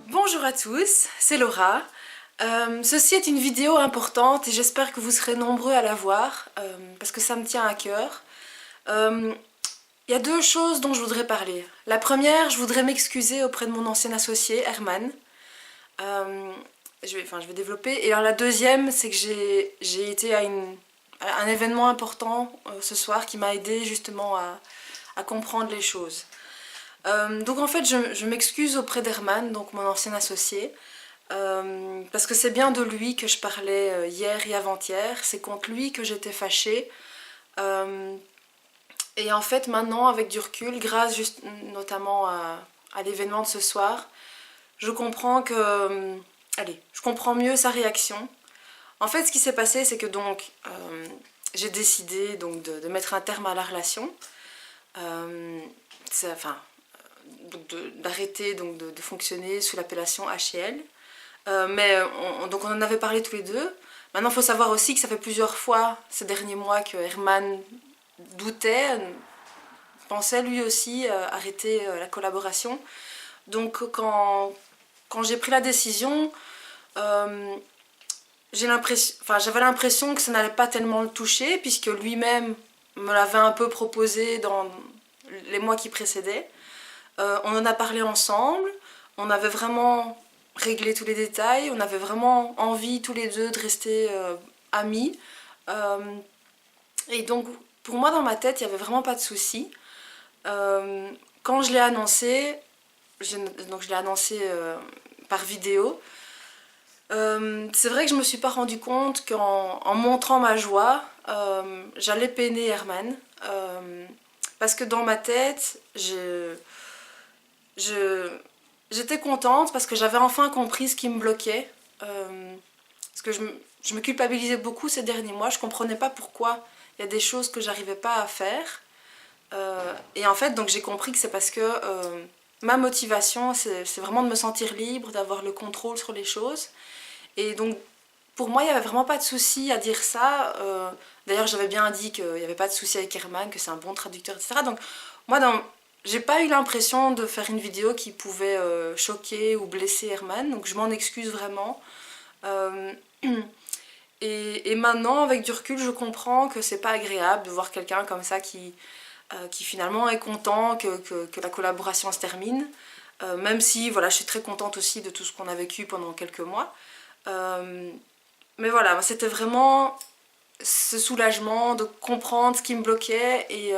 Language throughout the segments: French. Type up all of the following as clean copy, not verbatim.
Bonjour à tous, c'est Laura. Ceci est une vidéo importante et j'espère que vous serez nombreux à la voir parce que ça me tient à cœur. Il y a deux choses dont je voudrais parler. La première, je voudrais m'excuser auprès de mon ancien associé, Herman. Je vais développer. Et alors la deuxième, c'est que j'ai été à un événement important ce soir qui m'a aidé justement à comprendre les choses. Donc en fait, je m'excuse auprès d'Herman, donc mon ancien associé, parce que c'est bien de lui que je parlais hier et avant-hier. C'est contre lui que j'étais fâchée. Et en fait, maintenant, avec du recul, grâce notamment à l'événement de ce soir, je comprends que... allez, je comprends mieux sa réaction. En fait, ce qui s'est passé, c'est que donc, j'ai décidé donc, de mettre un terme à la relation. D'arrêter de fonctionner sous l'appellation HL. Donc on en avait parlé tous les deux. Maintenant, il faut savoir aussi que ça fait plusieurs fois ces derniers mois que Herman doutait, pensait lui aussi arrêter la collaboration. Donc quand j'ai pris la décision, j'avais l'impression que ça n'allait pas tellement le toucher, puisque lui-même me l'avait un peu proposé dans les mois qui précédaient. On en a parlé ensemble, on avait vraiment réglé tous les détails, on avait vraiment envie tous les deux de rester amis. Et donc pour moi dans ma tête, il n'y avait vraiment pas de souci. Quand je l'ai annoncé, je l'ai annoncé par vidéo, c'est vrai que je me suis pas rendu compte qu'en montrant ma joie, j'allais peiner Herman. Parce que dans ma tête, j'étais contente parce que j'avais enfin compris ce qui me bloquait. Parce que je me culpabilisais beaucoup ces derniers mois. Je comprenais pas pourquoi il y a des choses que j'arrivais pas à faire. Et en fait, donc j'ai compris que c'est parce que ma motivation, c'est vraiment de me sentir libre, d'avoir le contrôle sur les choses. Et donc, pour moi, il n'y avait vraiment pas de souci à dire ça. D'ailleurs, j'avais bien dit qu'il n'y avait pas de souci avec Herman, que c'est un bon traducteur, etc. Donc, moi, j'ai pas eu l'impression de faire une vidéo qui pouvait choquer ou blesser Herman. Donc, je m'en excuse vraiment. Et maintenant, avec du recul, je comprends que c'est pas agréable de voir quelqu'un comme ça qui finalement est content que la collaboration se termine. Même si, voilà, je suis très contente aussi de tout ce qu'on a vécu pendant quelques mois. Mais voilà, c'était vraiment ce soulagement de comprendre ce qui me bloquait. Et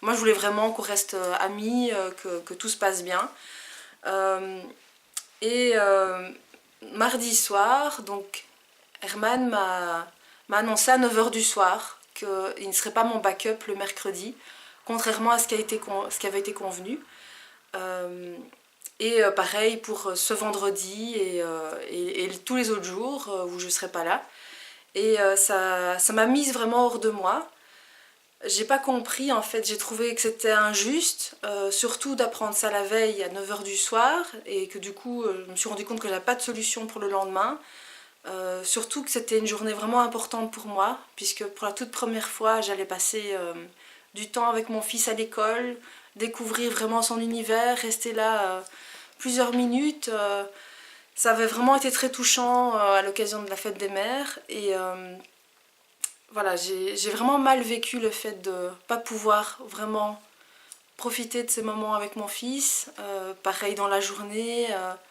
moi, je voulais vraiment qu'on reste amis, que tout se passe bien. Mardi soir, donc Herman m'a annoncé à 9 h du soir qu'il ne serait pas mon backup le mercredi, contrairement à ce qui avait été convenu. Pareil pour ce vendredi et tous les autres jours où je ne serai pas là. Et ça m'a mise vraiment hors de moi. J'ai pas compris en fait, j'ai trouvé que c'était injuste, surtout d'apprendre ça la veille à 9 h du soir, et que du coup je me suis rendu compte que j'avais pas de solution pour le lendemain. Surtout que c'était une journée vraiment importante pour moi, puisque pour la toute première fois j'allais passer du temps avec mon fils à l'école, découvrir vraiment son univers, rester là plusieurs minutes. Ça avait vraiment été très touchant à l'occasion de la fête des mères. Et voilà, j'ai vraiment mal vécu le fait de ne pas pouvoir vraiment profiter de ces moments avec mon fils. Pareil dans la journée,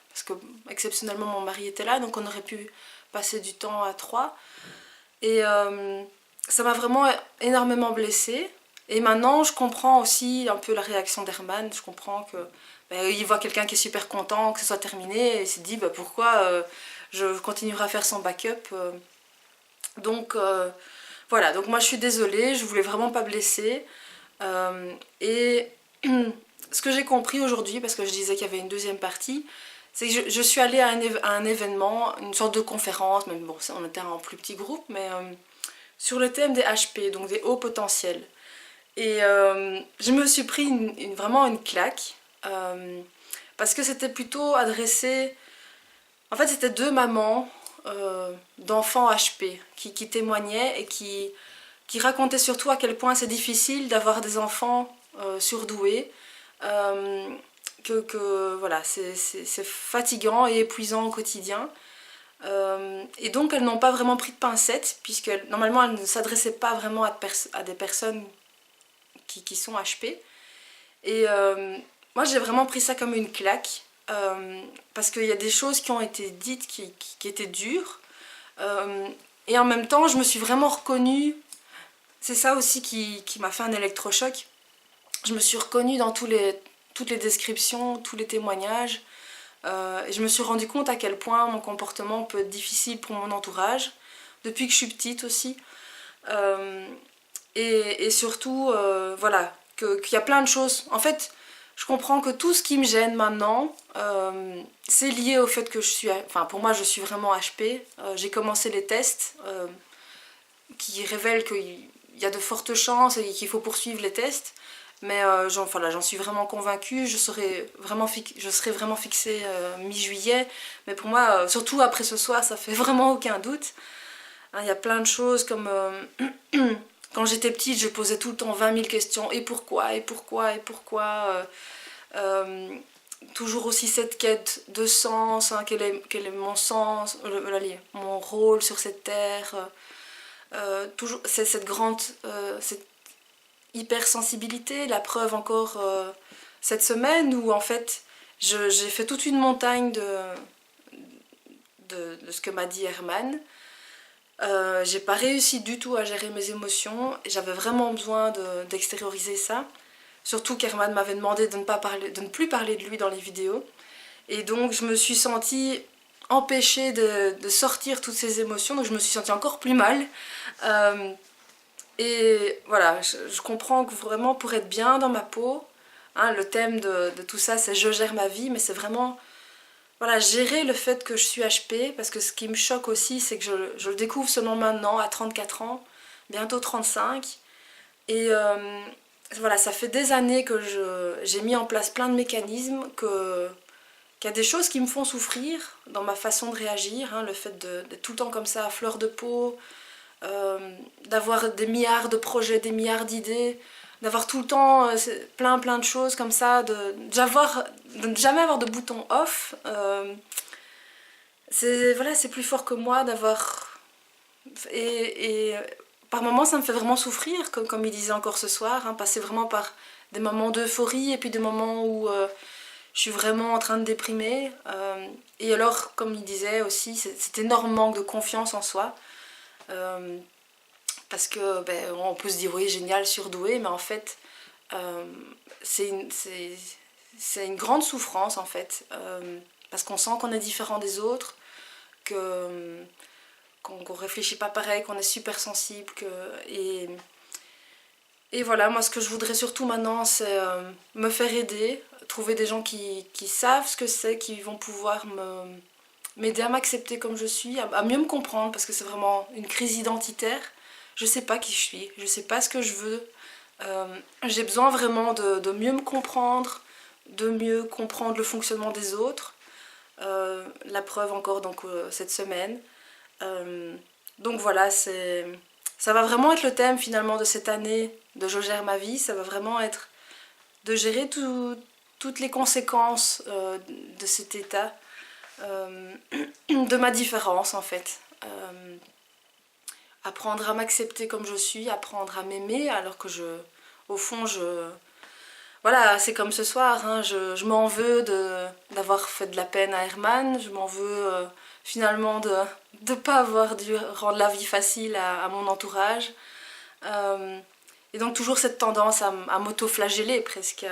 parce que exceptionnellement mon mari était là, donc on aurait pu passer du temps à trois. Et ça m'a vraiment énormément blessée. Et maintenant, je comprends aussi un peu la réaction d'Herman. Je comprends que il voit quelqu'un qui est super content que ce soit terminé, et il s'est dit pourquoi je continuerai à faire son backup. Donc voilà, donc moi je suis désolée, je voulais vraiment pas blesser. Et ce que j'ai compris aujourd'hui, parce que je disais qu'il y avait une deuxième partie, c'est que je suis allée à un événement, une sorte de conférence, même bon, on était en plus petit groupe, mais sur le thème des HP, donc des hauts potentiels. Et je me suis pris vraiment une claque, parce que c'était plutôt adressé... En fait, c'était deux mamans d'enfants HP qui témoignaient et qui racontaient surtout à quel point c'est difficile d'avoir des enfants surdoués, voilà, c'est fatigant et épuisant au quotidien. Et donc elles n'ont pas vraiment pris de pincettes, puisque normalement elles ne s'adressaient pas vraiment à des personnes qui sont HP. Et moi j'ai vraiment pris ça comme une claque, parce qu'il y a des choses qui ont été dites qui étaient dures, et en même temps je me suis vraiment reconnue. C'est ça aussi qui m'a fait un électrochoc. Je me suis reconnue dans toutes les descriptions, tous les témoignages. Et je me suis rendu compte à quel point mon comportement peut être difficile pour mon entourage, depuis que je suis petite aussi. Et surtout, voilà, qu'il y a plein de choses. En fait, je comprends que tout ce qui me gêne maintenant, c'est lié au fait que je suis... Enfin, pour moi, je suis vraiment HP. J'ai commencé les tests qui révèlent qu'il y a de fortes chances et qu'il faut poursuivre les tests. Mais j'en suis vraiment convaincue, je serai vraiment fixée mi-juillet. Mais pour moi, surtout après ce soir, ça fait vraiment aucun doute. Hein, il y a plein de choses comme... quand j'étais petite, je posais tout le temps 20 000 questions. Et pourquoi, et pourquoi, et pourquoi toujours aussi cette quête de sens, hein, quel est mon sens, mon rôle sur cette terre. Toujours cette grande... cette hypersensibilité, la preuve encore cette semaine où en fait j'ai fait toute une montagne de ce que m'a dit Herman. J'ai pas réussi du tout à gérer mes émotions, j'avais vraiment besoin d'extérioriser ça, surtout qu'Herman m'avait demandé de ne plus parler de lui dans les vidéos, et donc je me suis sentie empêchée de sortir toutes ces émotions, donc je me suis sentie encore plus mal. Et voilà, je comprends que vraiment pour être bien dans ma peau, hein, le thème de tout ça c'est je gère ma vie, mais c'est vraiment voilà, gérer le fait que je suis HP, parce que ce qui me choque aussi c'est que je le découvre seulement maintenant à 34 ans, bientôt 35, et voilà, ça fait des années que j'ai mis en place plein de mécanismes, qu'il y a des choses qui me font souffrir dans ma façon de réagir, hein, le fait d'être tout le temps comme ça à fleur de peau, d'avoir des milliards de projets, des milliards d'idées, d'avoir tout le temps plein de choses comme ça, de ne jamais avoir de bouton off. Voilà, c'est plus fort que moi d'avoir... Et par moments ça me fait vraiment souffrir, comme il disait encore ce soir, hein, passer vraiment par des moments d'euphorie et puis des moments où je suis vraiment en train de déprimer. Et alors, comme il disait aussi, cet énorme manque de confiance en soi. Parce que on peut se dire oui génial, surdoué, mais en fait c'est une grande souffrance en fait, parce qu'on sent qu'on est différent des autres, qu'on réfléchit pas pareil, qu'on est super sensible, et voilà, moi ce que je voudrais surtout maintenant c'est me faire aider, trouver des gens qui savent ce que c'est, qui vont pouvoir m'aider à m'accepter comme je suis, à mieux me comprendre, parce que c'est vraiment une crise identitaire. Je sais pas qui je suis, je sais pas ce que je veux. J'ai besoin vraiment de mieux me comprendre, de mieux comprendre le fonctionnement des autres. La preuve encore donc cette semaine. Donc voilà, ça va vraiment être le thème finalement de cette année de Je gère ma vie. Ça va vraiment être de gérer toutes les conséquences de cet état, de ma différence en fait. Apprendre à m'accepter comme je suis, apprendre à m'aimer, alors que au fond, voilà, c'est comme ce soir, hein, je m'en veux d'avoir fait de la peine à Herman, je m'en veux finalement de ne pas avoir dû rendre la vie facile à mon entourage. Et donc toujours cette tendance à m'auto-flageller presque,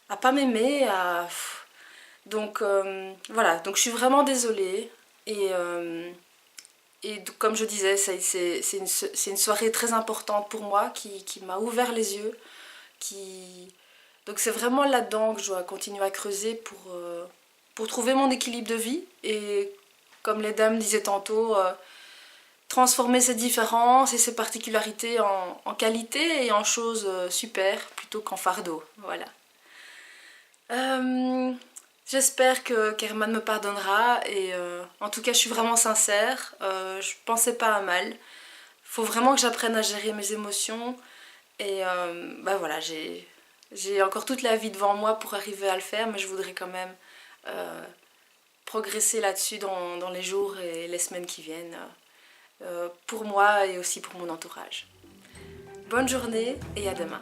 à pas m'aimer, donc voilà, donc je suis vraiment désolée, et comme je disais, c'est une soirée très importante pour moi qui m'a ouvert les yeux. Donc c'est vraiment là-dedans que je dois continuer à creuser pour trouver mon équilibre de vie. Et comme les dames disaient tantôt, transformer ces différences et ces particularités en qualité et en choses super plutôt qu'en fardeau. Voilà. J'espère que qu'Herman me pardonnera et en tout cas je suis vraiment sincère, je pensais pas à mal. Faut vraiment que j'apprenne à gérer mes émotions et bah voilà, j'ai encore toute la vie devant moi pour arriver à le faire, mais je voudrais quand même euh, progresser là-dessus dans les jours et les semaines qui viennent, pour moi et aussi pour mon entourage. Bonne journée et à demain.